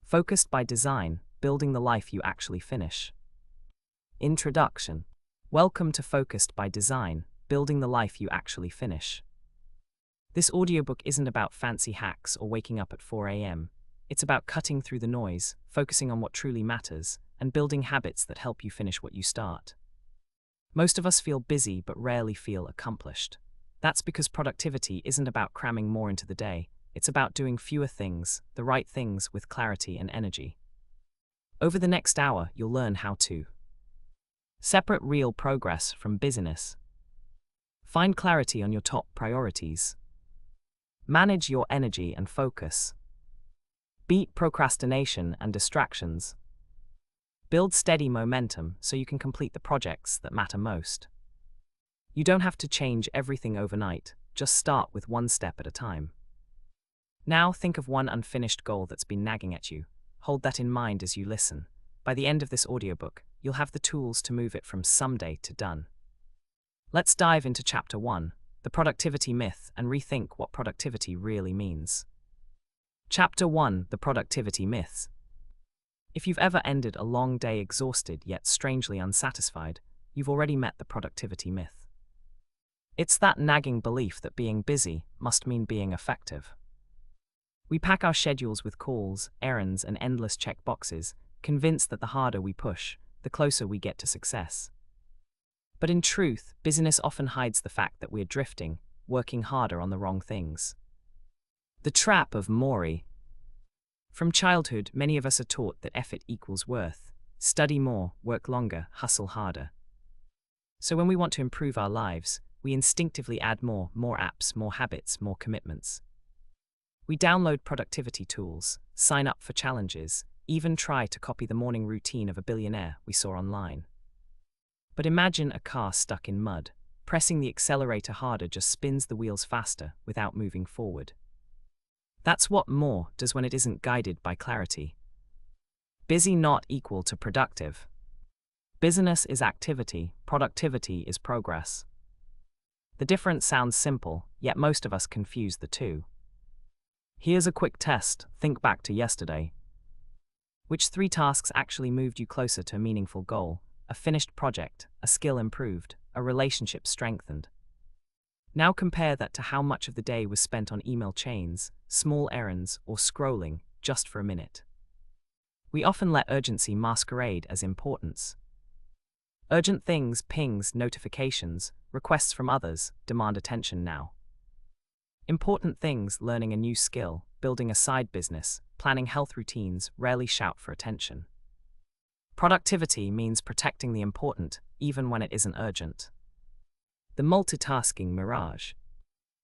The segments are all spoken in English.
Focused by Design, Building the Life You Actually Finish. Introduction. Welcome to Focused by Design, Building the Life You Actually Finish. This audiobook isn't about fancy hacks or waking up at 4 a.m. It's about cutting through the noise, focusing on what truly matters, and building habits that help you finish what you start. Most of us feel busy but rarely feel accomplished. That's because productivity isn't about cramming more into the day. It's about doing fewer things, the right things with clarity and energy. Over the next hour, you'll learn how to separate real progress from busyness, find clarity on your top priorities, manage your energy and focus, beat procrastination and distractions, build steady momentum so you can complete the projects that matter most. You don't have to change everything overnight, just start with one step at a time. Now think of one unfinished goal that's been nagging at you. Hold that in mind as you listen. By the end of this audiobook, you'll have the tools to move it from someday to done. Let's dive into Chapter 1, the productivity myth, and rethink what productivity really means. Chapter 1, the productivity myths. If you've ever ended a long day exhausted yet strangely unsatisfied, you've already met the productivity myth. It's that nagging belief that being busy must mean being effective. We pack our schedules with calls, errands, and endless check boxes, convinced that the harder we push, the closer we get to success. But in truth, busyness often hides the fact that we're drifting, working harder on the wrong things. The trap of Maury. From childhood, many of us are taught that effort equals worth. Study more, work longer, hustle harder. So when we want to improve our lives, we instinctively add more apps, more habits, more commitments. We download productivity tools, sign up for challenges, even try to copy the morning routine of a billionaire we saw online. But imagine a car stuck in mud. Pressing the accelerator harder just spins the wheels faster without moving forward. That's what more does when it isn't guided by clarity. Busy not equal to productive. Busyness is activity, productivity is progress. The difference sounds simple, yet most of us confuse the two. Here's a quick test. Think back to yesterday. Which 3 tasks actually moved you closer to a meaningful goal? A finished project, a skill improved, a relationship strengthened. Now compare that to how much of the day was spent on email chains, small errands, or scrolling just for a minute. We often let urgency masquerade as importance. Urgent things, pings, notifications, requests from others, demand attention now. Important things, learning a new skill, building a side business, planning health routines, rarely shout for attention. Productivity means protecting the important, even when it isn't urgent. The multitasking mirage.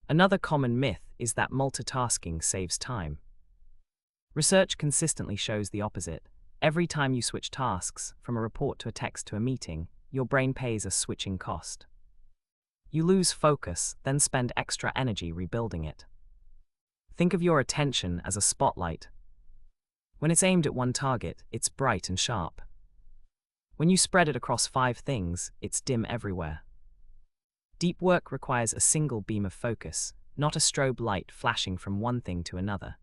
Another common myth is that multitasking saves time. Research consistently shows the opposite. Every time you switch tasks, from a report to a text to a meeting, your brain pays a switching cost. You lose focus, then spend extra energy rebuilding it. Think of your attention as a spotlight. When it's aimed at one target, it's bright and sharp. When you spread it across 5 things, it's dim everywhere. Deep work requires a single beam of focus, not a strobe light flashing from one thing to another.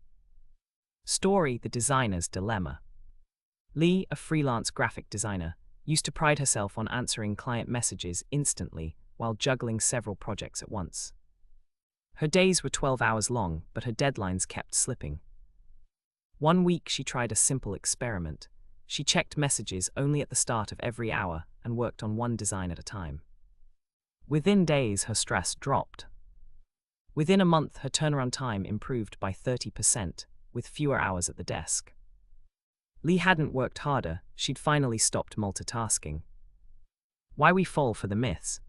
Story: the designer's dilemma. Lee, a freelance graphic designer, used to pride herself on answering client messages instantly while juggling several projects at once. Her days were 12 hours long, but her deadlines kept slipping. One week she tried a simple experiment. She checked messages only at the start of every hour and worked on one design at a time. Within days, her stress dropped. Within a month, her turnaround time improved by 30%, with fewer hours at the desk. Lee hadn't worked harder, she'd finally stopped multitasking. Why we fall for the myths.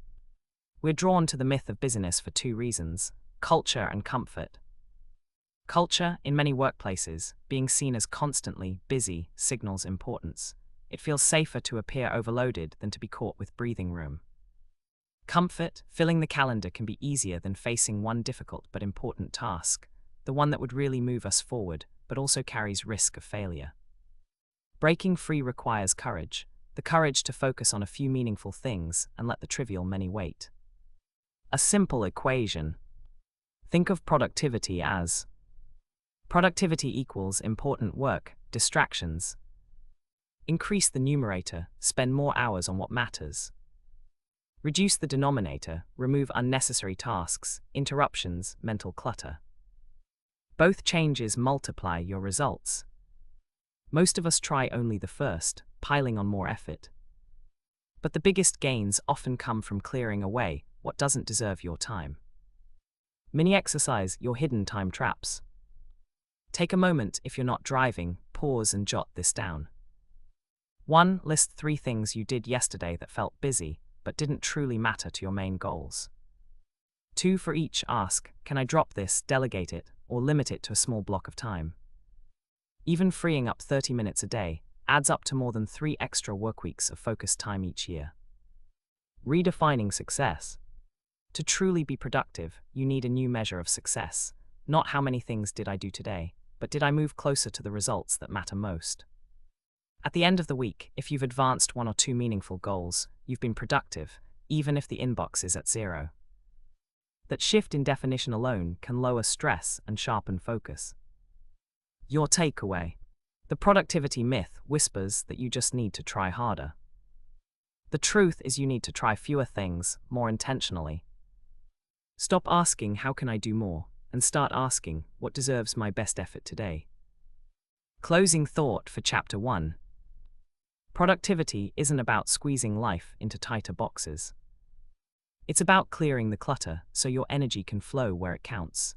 We're drawn to the myth of busyness for 2 reasons: culture and comfort. Culture, in many workplaces, being seen as constantly busy signals importance. It feels safer to appear overloaded than to be caught with breathing room. Comfort, filling the calendar can be easier than facing one difficult but important task, the one that would really move us forward, but also carries risk of failure. Breaking free requires courage, the courage to focus on a few meaningful things and let the trivial many wait. A simple equation. Think of productivity as Productivity equals important work, distractions. Increase the numerator, spend more hours on what matters. Reduce the denominator, remove unnecessary tasks, interruptions, mental clutter. Both changes multiply your results. Most of us try only the first, piling on more effort. But the biggest gains often come from clearing away what doesn't deserve your time. Mini exercise your hidden time traps. Take a moment if you're not driving, pause and jot this down. 1. List 3 things you did yesterday that felt busy, but didn't truly matter to your main goals. 2. For each, ask, can I drop this, delegate it, or limit it to a small block of time? Even freeing up 30 minutes a day adds up to more than 3 extra work weeks of focused time each year. Redefining success. To truly be productive, you need a new measure of success. Not how many things did I do today, but did I move closer to the results that matter most? At the end of the week, if you've advanced 1 or 2 meaningful goals, you've been productive, even if the inbox is at 0. That shift in definition alone can lower stress and sharpen focus. Your takeaway. The productivity myth whispers that you just need to try harder. The truth is you need to try fewer things, more intentionally. Stop asking, how can I do more, and start asking, what deserves my best effort today? Closing thought for Chapter 1. Productivity isn't about squeezing life into tighter boxes. It's about clearing the clutter so your energy can flow where it counts.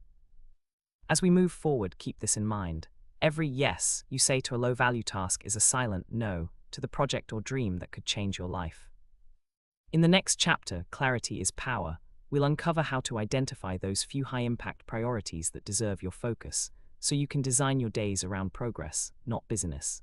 As we move forward, keep this in mind. Every yes you say to a low-value task is a silent no to the project or dream that could change your life. In the next chapter, Clarity is Power, we'll uncover how to identify those few high-impact priorities that deserve your focus, so you can design your days around progress, not busyness.